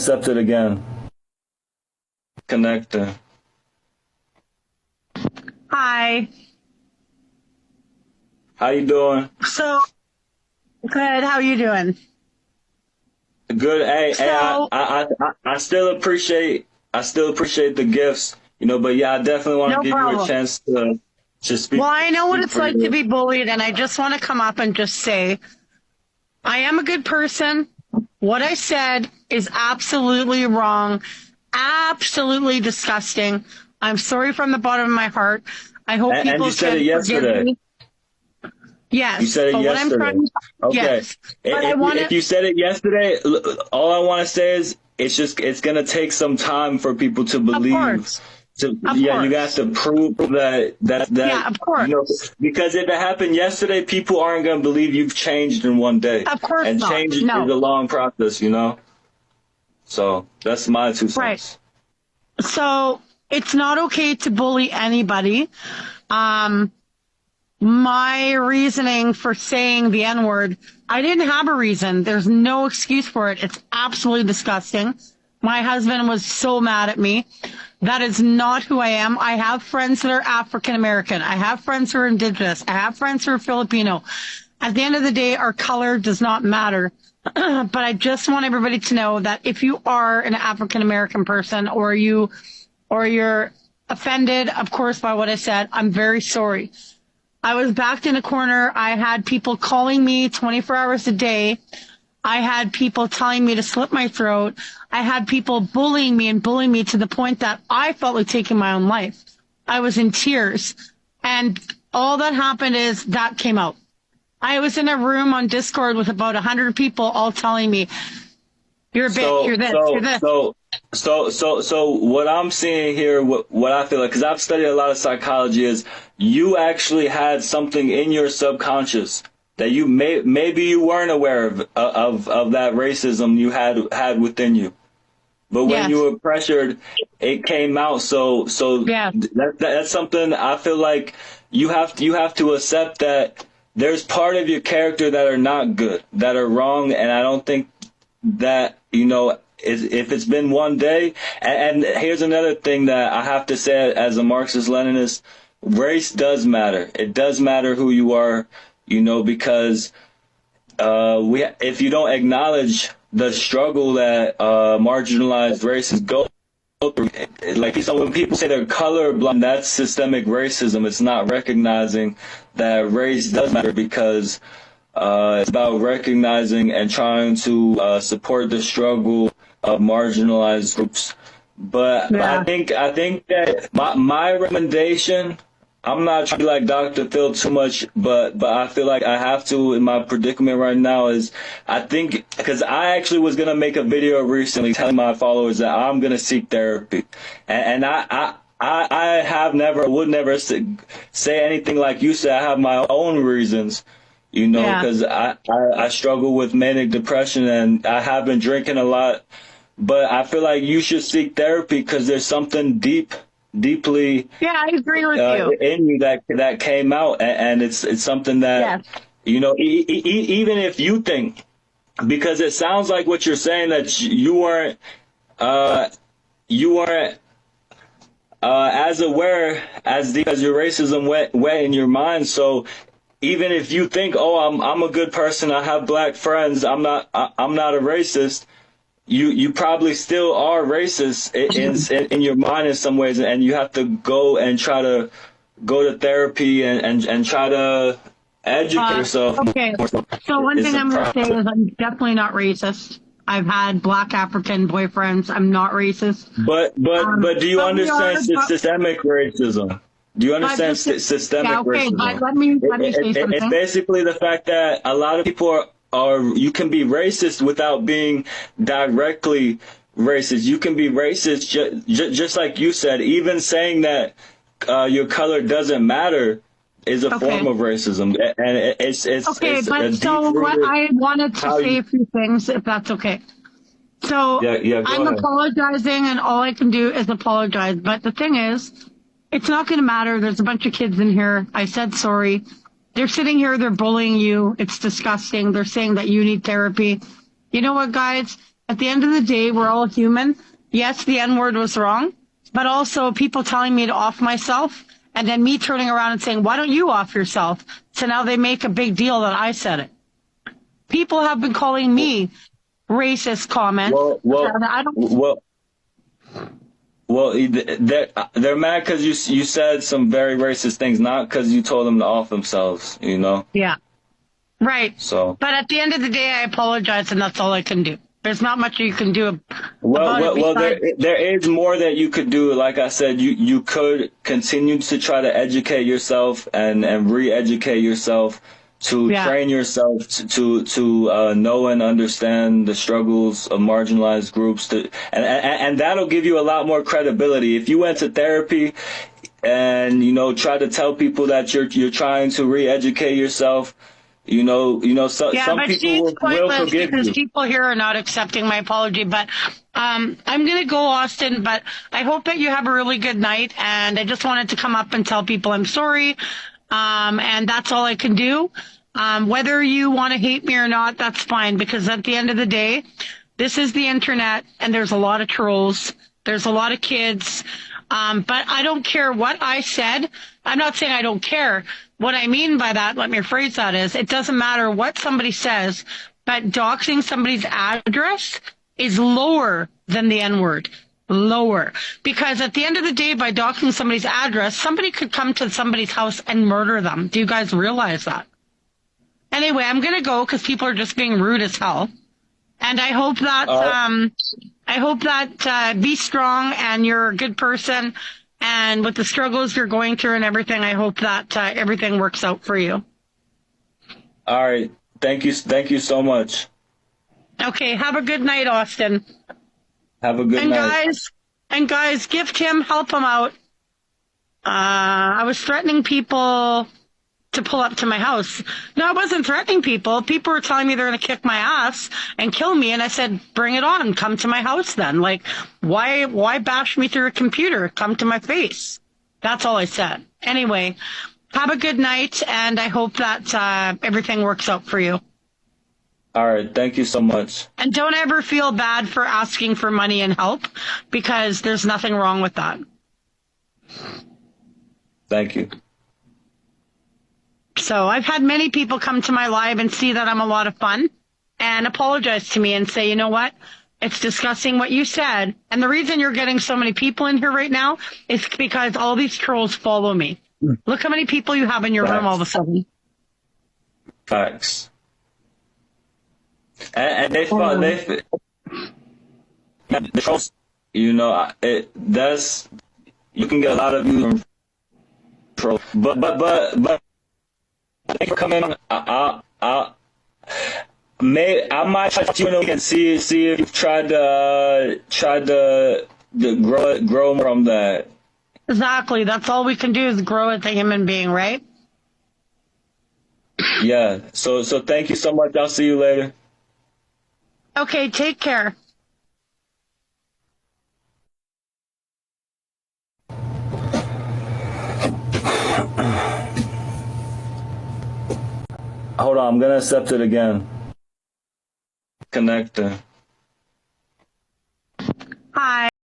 accepted again. Connecting. Hi. How you doing? So, good. How you doing? Good. Hey, So, I still appreciate the gifts, but yeah, I definitely want no to give you a problem. chance to speak Well, I know what it's like to freely. be bullied, and I just want to come up and just say, I am a good person. What I said is absolutely wrong, absolutely disgusting. I'm sorry from the bottom of my heart. I hope And you people said it can forgive yesterday. me. You Yes, said it but what I'm yesterday. trying to, Okay. yes, but I want If to, you said it yesterday, all I want to say is it's gonna take some time for people to of believe. course, of Yeah, you got course. to prove that Yeah, of course. because if it happened yesterday, people aren't gonna believe you've changed in one day, Of course and not. change is No. a long process. So that's my two Right. cents. So it's not okay to bully anybody. Um, my reasoning for saying the N-word, I didn't have a reason. There's no excuse for it. It's absolutely disgusting. My husband was so mad at me. That is not who I am. I have friends that are African American. I have friends who are Indigenous. I have friends who are Filipino. At the end of the day, our color does not matter. But I just want everybody to know that if you are an African American person or you're offended, of course, by what I said, I'm very sorry. I was backed in a corner. I had people calling me 24 hours a day. I had people telling me to slit my throat. I had people bullying me to the point that I felt like taking my own life. I was in tears. And all that happened is that came out. I was in a room on Discord with about 100 people all telling me, you're a bitch, So you're this, you're so this. so so what I'm seeing here, what I feel like, because I've studied a lot of psychology, is you actually had something in your subconscious that maybe you weren't aware of that racism you had within you. But when you Yes. were pressured, it came out. So Yes. that's something I feel like you have to accept that there's part of your character that are not good, that are wrong, and I don't think that if it's been one day. And here's another thing that I have to say as a Marxist-Leninist: race does matter. It does matter who you are, because if you don't acknowledge the struggle that marginalized races go through, like when people say they're colorblind, that's systemic racism. It's not recognizing that race does matter, because it's about recognizing and trying to support the struggle of marginalized groups. But Yeah. I think that my recommendation, I'm not trying to be like Dr. Phil too much, but I feel like I have to in my predicament right now, is I think, because I actually was gonna make a video recently telling my followers that I'm gonna seek therapy, and I have never, would never say anything like you said. I have my own reasons, Yeah. because I struggle with manic depression and I have been drinking a lot. But I feel like you should seek therapy because there's something deeply Yeah, I agree with you. in you that came out, and it's something that Yes. even if you think, because it sounds like what you're saying, that uh, you weren't as aware as your racism went in your mind. So even if you think, oh, I'm a good person, I have black friends, I'm not a racist. You probably still are racist in your mind in some ways, and you have to go and try to go to therapy and try to educate yourself Okay. more. So one It's thing a I'm going to say process. is I'm definitely not racist. I've had black African boyfriends. I'm not racist. But do you But we are, understand systemic racism? Do you but understand just, yeah, systemic okay. But racism? let me say It's something. basically the fact that a lot of people are you can be racist without being directly racist. You can be racist just like you said. Even saying that your color doesn't matter is a form Okay. of racism, and Okay. it's a But deep so what rooted I wanted to how say you. a few things, if that's okay. So Yeah, go I'm ahead. apologizing, and all I can do is apologize. But the thing is, it's not going to matter. There's a bunch of kids in here. I said sorry. They're sitting here. They're bullying you. It's disgusting. They're saying that you need therapy. You know what, guys? At the end of the day, we're all human. Yes, the N-word was wrong, but also people telling me to off myself and then me turning around and saying, why don't you off yourself? So now they make a big deal that I said it. People have been calling me racist comments. I don't. Well, they're mad because you said some very racist things, not because you told them to off themselves, you know? Yeah. Right. So. But at the end of the day, I apologize, and that's all I can do. There's not much you can do about it. There is more that you could do. Like I said, you could continue to try to educate yourself and re-educate yourself to train yourself to know and understand the struggles of marginalized groups. And that'll give you a lot more credibility. If you went to therapy and, you know, try to tell people that you're trying to re-educate yourself, some people will forgive because you. People here are not accepting my apology, but I'm going to go, Austin, but I hope that you have a really good night, and I just wanted to come up and tell people I'm sorry, and that's all I can do. Whether you want to hate me or not, that's fine, because at the end of the day, this is the internet, and there's a lot of trolls, there's a lot of kids, but I don't care what I said. I'm not saying I don't care. What I mean by that, let me rephrase that, is it doesn't matter what somebody says, but doxing somebody's address is lower than the N-word. Lower. Because at the end of the day, by doxing somebody's address, somebody could come to somebody's house and murder them. Do you guys realize that? Anyway, I'm going to go because people are just being rude as hell. And I hope that, be strong and you're a good person. And with the struggles you're going through and everything, I hope that everything works out for you. All right. Thank you. Thank you so much. Okay. Have a good night, Austin. Have a good night. Guys, gift him, help him out. I was threatening people to pull up to my house. No, I wasn't threatening people. People were telling me they're going to kick my ass and kill me. And I said, bring it on. Come to my house then. Like, why bash me through a computer? Come to my face. That's all I said. Anyway, have a good night. And I hope that everything works out for you. All right. Thank you so much. And don't ever feel bad for asking for money and help, because there's nothing wrong with that. Thank you. So I've had many people come to my live and see that I'm a lot of fun and apologize to me and say, you know what? It's disgusting what you said. And the reason you're getting so many people in here right now is because all these trolls follow me. Look how many people you have in your room all of a sudden. Facts. And the trolls, you know, you can get a lot of views from trolls. But thank you for coming. I might try to and see if you've tried to grow from that. Exactly. That's all we can do is grow as a human being, right? Yeah. So thank you so much. I'll see you later. Okay. Take care. Hold on, I'm gonna accept it again. Connector. Hi.